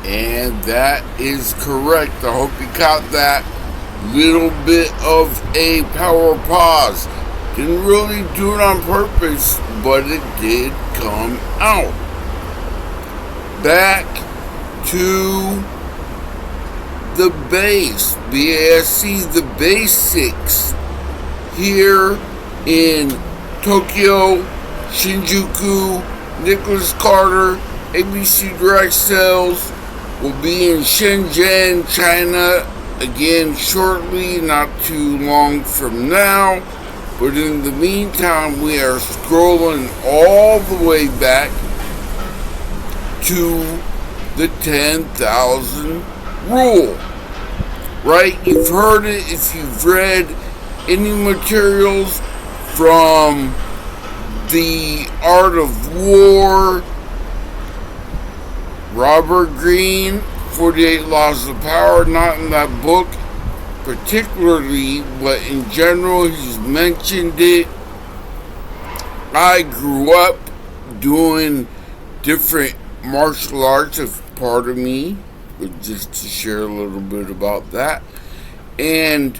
And that is correct. I hope you caught that little bit of a power pause. Didn't really do it on purpose, but it did come out. Back to the base, B-A-S-C, the basics. Here in Tokyo, Shinjuku, Nicholas Carter, ABC Direct Sales will be in Shenzhen, China, again shortly, not too long from now. But in the meantime, we are scrolling all the way back to the 10,000 rule. Right? You've heard it if you've read any materials from The Art of War, Robert Greene, 48 Laws of Power, not in that book particularly, but in general he's mentioned it. I grew up doing different martial arts, if pardon me, but just to share a little bit about that. And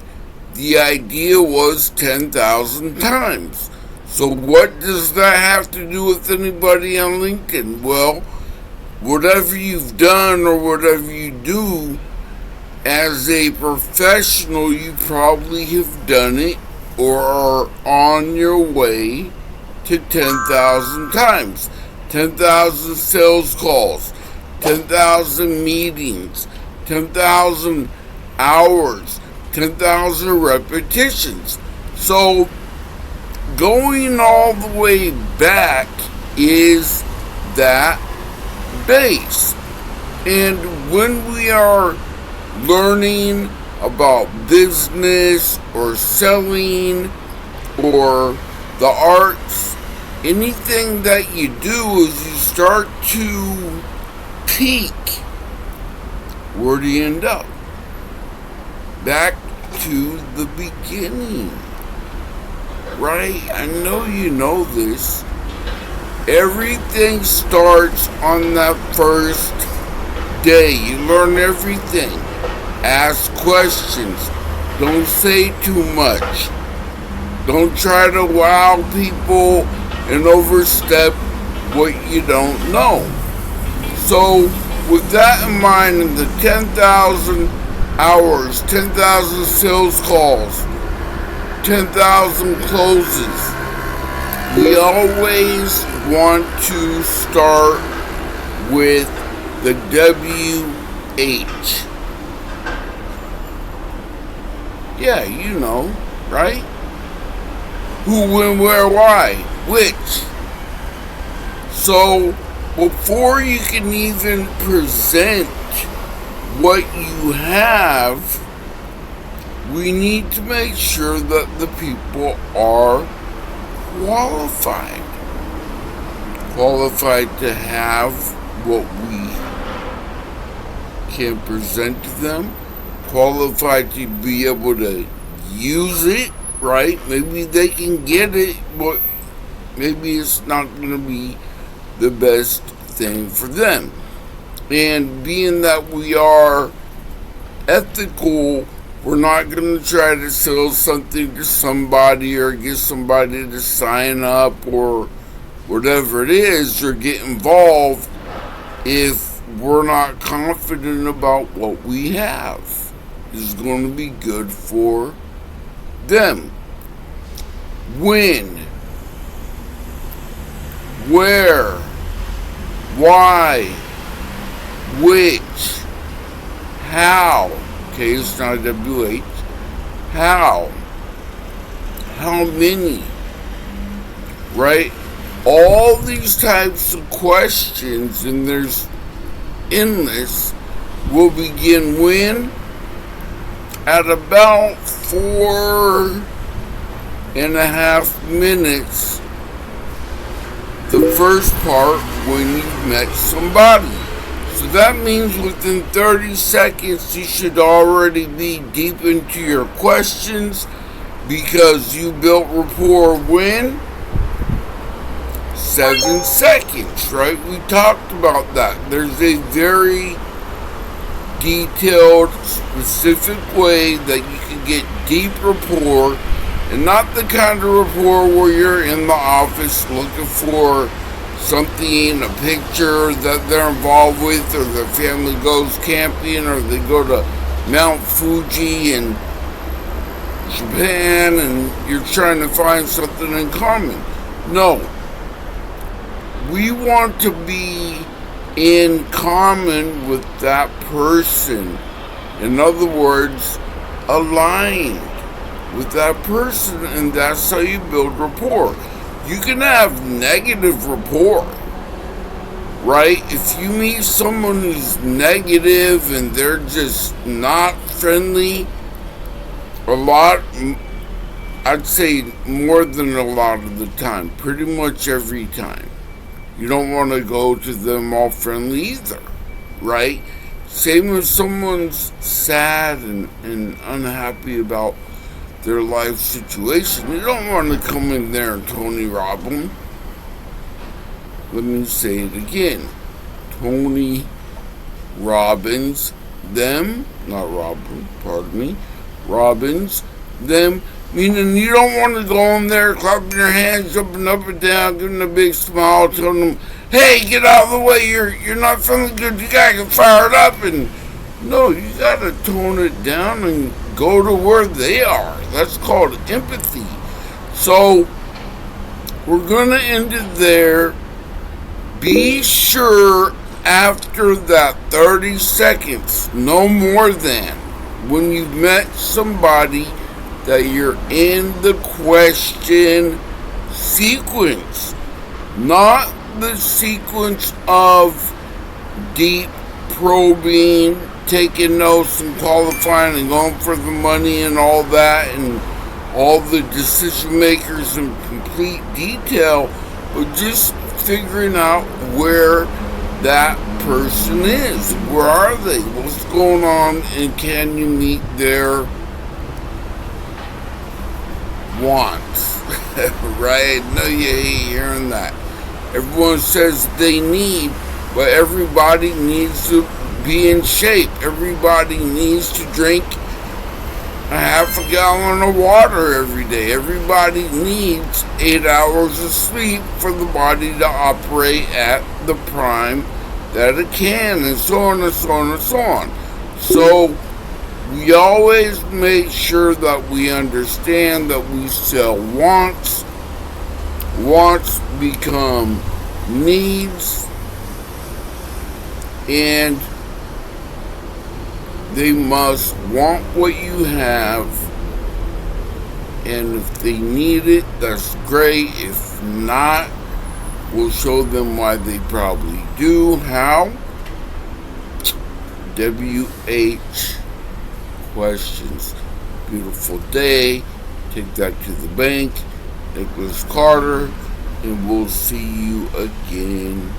the idea was 10,000 times. So what does that have to do with anybody on LinkedIn? Well, whatever you've done or whatever you do as a professional, you probably have done it or are on your way to 10,000 times. 10,000 sales calls, 10,000 meetings, 10,000 hours, 10,000 repetitions. So going all the way back is that base. And when we are learning about business or selling or the arts, anything that you do is you start to peak. Where do you end up? Back to the beginning. Right? I know you know this. Everything starts on that first day. You learn everything. Ask questions. Don't say too much. Don't try to wow people and overstep what you don't know. So, with that in mind, in the 10,000 hours, 10,000 sales calls, 10,000 closes, we always want to start with the WH. Yeah, you know, right? Who, when, where, why, which. So, before you can even present what you have, we need to make sure that the people are qualified. Qualified to have what we can present to them. Qualified to be able to use it, right? Maybe they can get it, but maybe it's not going to be the best thing for them. And being that we are ethical, we're not going to try to sell something to somebody or get somebody to sign up or whatever it is or get involved if we're not confident about what we have is going to be good for them. When, where, why, which, how. Okay, it's not WH. How many, right? All these types of questions, and there's endless, will begin when? At about 4.5 minutes, the first part when you've met somebody. So that means within 30 seconds you should already be deep into your questions because you built rapport when? 7 seconds, right? We talked about that. There's a very detailed, specific way that you can get deep rapport, and not the kind of rapport where you're in the office looking for something, a picture that they're involved with, or their family goes camping, or they go to Mount Fuji in Japan, and you're trying to find something in common. No. We want to be in common with that person. In other words, aligned with that person, and that's how you build rapport. You can have negative rapport, right? If you meet someone who's negative and they're just not friendly, I'd say more than a lot of the time, pretty much every time, you don't want to go to them all friendly either, right? Same if someone's sad and unhappy about their life situation. You don't want to come in there and Tony Rob them. Let me say it again. Tony Robbins them, not Robin, pardon me, Robbins them, meaning you don't want to go in there clapping your hands up and down, giving a big smile, telling them, hey, get out of the way, you're not feeling good, you gotta get fired up. And no, you gotta tone it down and go to where they are. That's called empathy. So we're gonna end it there. Be sure after that 30 seconds, no more than, when you've met somebody, that you're in the question sequence, not the sequence of deep probing, taking notes and qualifying and going for the money and all that, and all the decision makers in complete detail, but just figuring out where that person is. Where are they? What's going on? And can you meet their wants? Right? No, you hate hearing that. Everyone says they need, but everybody needs to be in shape. Everybody needs to drink a half a gallon of water every day. Everybody needs 8 hours of sleep for the body to operate at the prime that it can, and so on and so on and so on. So we always make sure that we understand that we sell wants. Wants become needs, and they must want what you have, and if they need it, that's great. If not, we'll show them why they probably do. How? WH questions. Beautiful day. Take that to the bank. Nicholas Carter, and we'll see you again